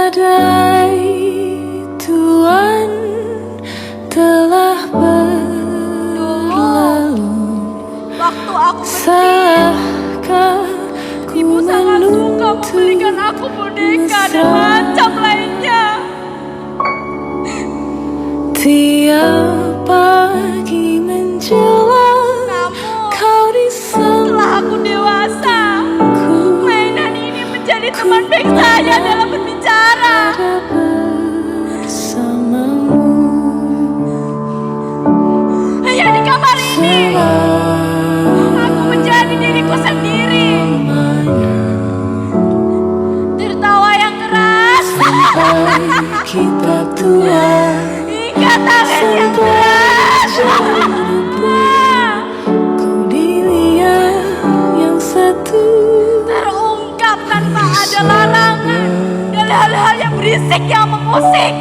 Badai Tuhan telah berlalu. Waktu aku Salahkah Ibu ku sangat suka memberikan menuntut aku boneka dan macam lainnya. tiap pagi menjelang kau di Setelah aku dewasa, mainan ini menjadi teman baik saya dalam berbicara. bersamamu. Hanya di kamar ini aku menjadi diriku sendiri. Tertawa yang keras, Sampai kita tua, ikat tangan yang keras. ku dilihat yang satu. Terungkap tanpa ada larangan dan hal-hal yang berisik yang mengusik.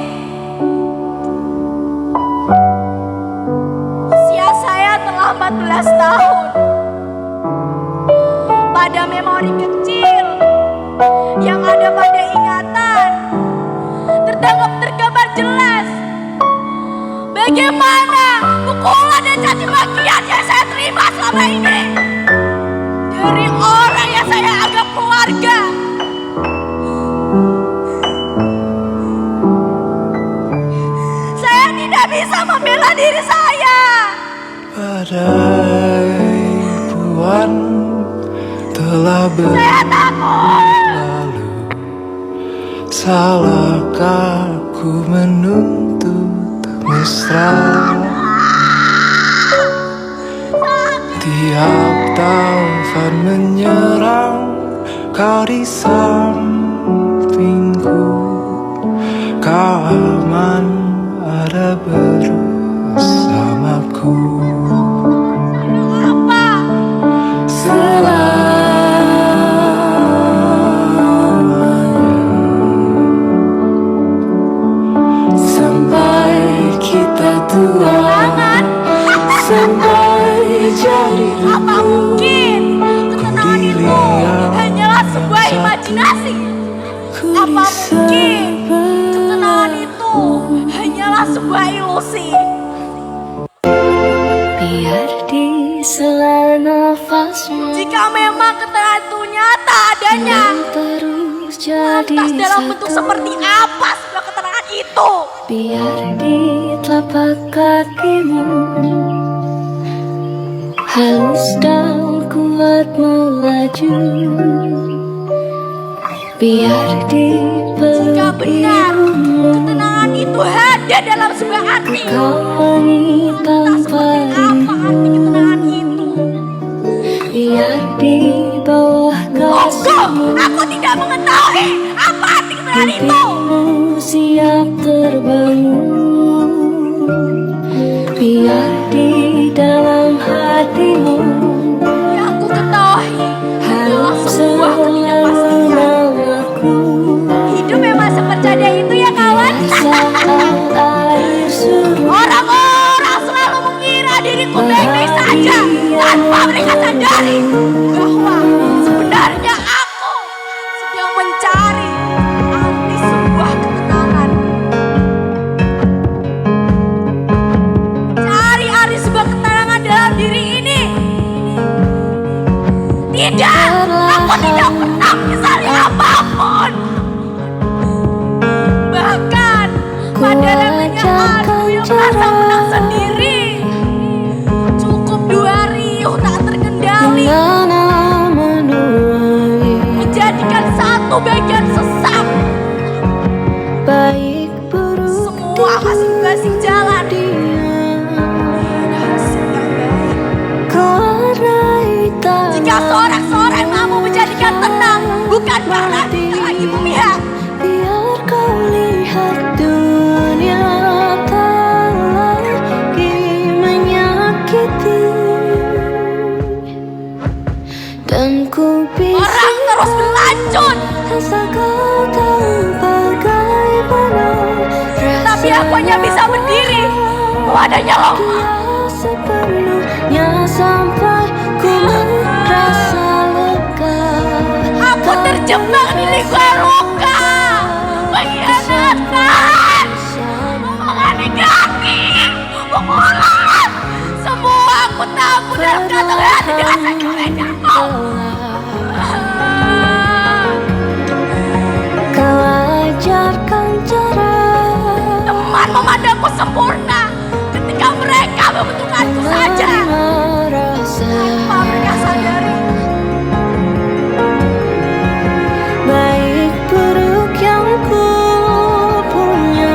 Usia saya telah 14 tahun. Pada memori kecil yang ada pada ingatan tergambar jelas bagaimana pukulan dan caci makian yang saya terima selama ini dari orang yang saya anggap keluarga. Saya tidak bisa membela diri saya. Badai Tuhan telah Saya takut. berlalu. Salahkah ku menuntut mesra? Tiap taufan menyerang, kau di sampingku. Kau aman ada bersamaku. Apa? Sampai kita tua, sampai jadi Apa mungkin ketenangan itu hanyalah sebuah imajinasi? Apa mungkin ketenangan itu hanyalah sebuah ilusi? biar di sela nafasmu Jika memang ketenangan itu nyata adanya, terus jadi lantas dalam bentuk satu. seperti apa sebuah ketenangan itu? Biar di telapak kakimu halus dan kuat melaju. Biar di Jika benar pelukmu ketenangan itu ada dalam sebuah hati, kau wangi entah tanpa seperti apa arti ketenangan itu. biar di bawah Tunggu, aku tidak mengetahui apa arti ketenangan itu. mimpimu siap terbangun. Biar di dalam hatimu Yang ku ketahui adalah harus sebuah selalu ketidakpastian. mengaku. Hidup memang sepercaya itu ya kawan. Saat air surut Orang-orang selalu mengira diriku baik-baik saja tanpa mereka sadari bahwa sebenarnya aku sedang mencari arti sebuah ketenangan. Cari arti sebuah ketenangan dalam diri ini. Tidak, aku tidak pernah menyesali apapun. Bahkan pada nantinya aku yang merasa menang sendiri. Cukup 2 riuh tak terkendali mana menuai menjadikan satu bagian sesak. baik buruk Semua masing-masing jalan hasil yang baik. karena hitam Jika seorang-seorang mampu menjadikan tenang, bukan karena tidak lagi memihak. biar kau lihat dunia tak lagi menyakiti dan ku bisa Orang terus berlanjut, asal kau tahu bagaimana tapi aku hanya bisa berdiri padanya lemah. sepenuhnya sampai ku merasa lega. Aku terjebak di lingkungan luka. pulang. Semua aku tahu dalam kantong hati dengan sekelilingku. Kau ajarkan cara Teman memandangku sempurna ketika mereka membutuhkanku saja. merasa Tanpa mereka sadari baik buruk yang ku punya.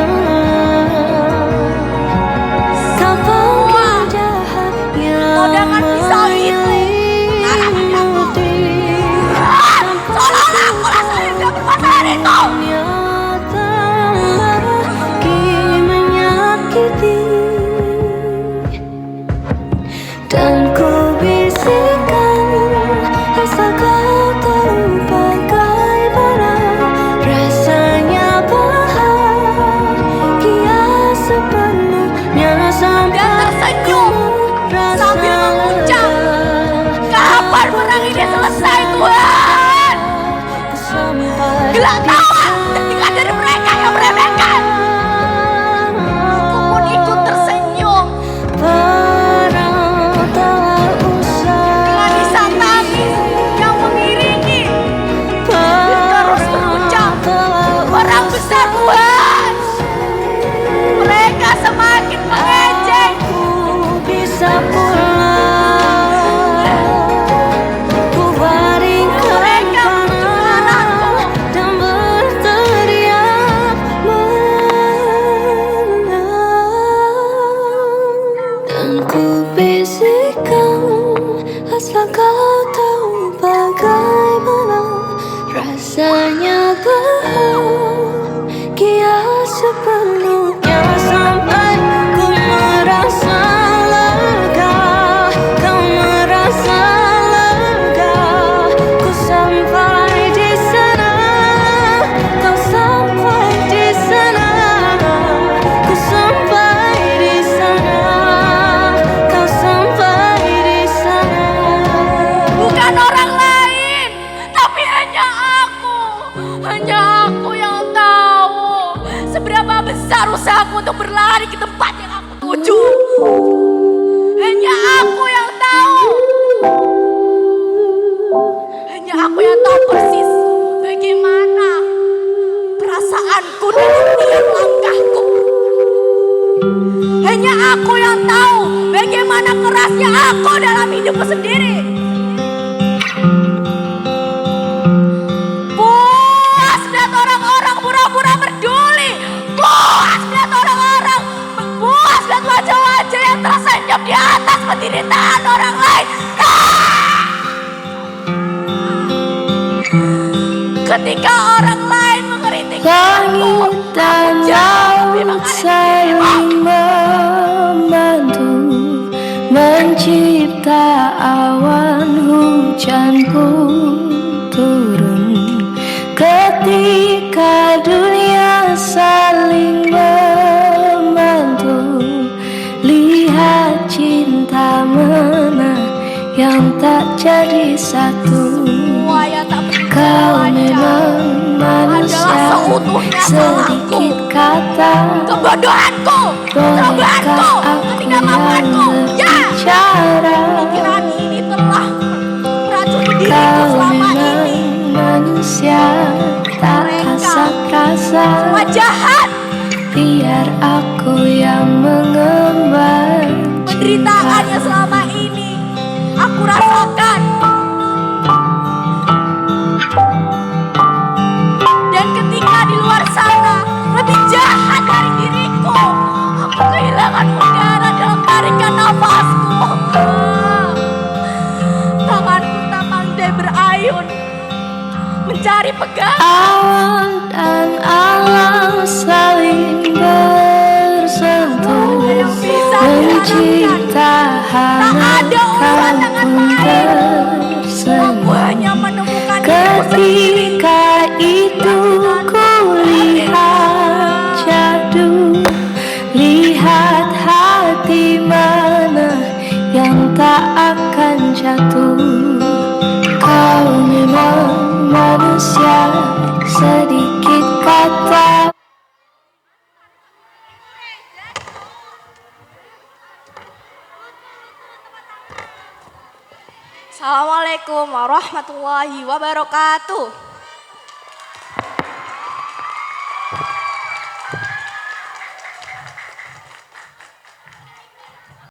Kau panggil jahat yang Podangan pisau itu mengarah padaku. Seolah-olah aku rasa tidak bermasalah itu. ternyata lagi menyakiti. Dan ku bisikan asal kau tahu bagaimana rasanya bahagia sepenuhnya sampai Dia tersenyum sambil mengucap, kapan perang ini selesai Tuhan? Gelak tawa ketika dari mereka yang meremehkan. Aku pun ikut tersenyum Perang tak usah, dengan isak tangis yang mengiringi. Terus berucap, perang besar Tuhan. Mereka semakin mengejek. aku bisa pulang. Ku baringkan Mereka tanah dan berteriak menang. Dan ku bisikan asal kau tahu bagaimana rasanya bahagia sepenuhnya sampai ku merasa lega. Kau merasa lega. Ku sampai di sana. Kau sampai di sana. Ku sampai di sana. Kau sampai di sana. Bukan orang lain, tapi hanya aku yang tahu seberapa besar usahaku untuk berlari ke tempat yang aku tuju. Hanya aku yang tahu. Hanya aku yang tahu persis bagaimana perasaanku dalam setiap langkahku. Hanya aku yang tahu bagaimana kerasnya aku dalam hidupku sendiri. Puas lihat orang-orang pura-pura peduli. Puas lihat orang-orang. Puas lihat wajah-wajah yang tersenyum di atas penderitaan orang lain. Ketika orang lain mengkritik Langit dan laut saling membantu mencipta awan hujan pun turun. Ketika dunia saling membantu, lihat cinta mana yang tak jadi satu. semua yang tak Kau berwajar memang manusia, adalah seutuhnya salahku. sedikit kata Kebodohanku, kerobohanku, ketidakmampuanku. Ya, bicara. pikiran ini telah meracuni diriku Kau selama ini. memang manusia, tak kasat rasa. Semua jahat, Biar aku yang mengembar penderitaannya selama ini aku rasakan. Dan ketika di luar sana lebih jahat dari diriku, aku kehilangan udara dalam tarikan nafasku. Tanganku tak pandai berayun mencari pegangan. awan dan alam saling bersentuh, yang bisa mencipta Tak ada uluran tangan pun lain. Aku tersenyum. hanya menemukan diriku sendiri. Ketika itu ku lihat jadu, lihat hati mana yang tak akan jatuh. Kau memang manusia, sedikit kata. Assalamualaikum warahmatullahi wabarakatuh.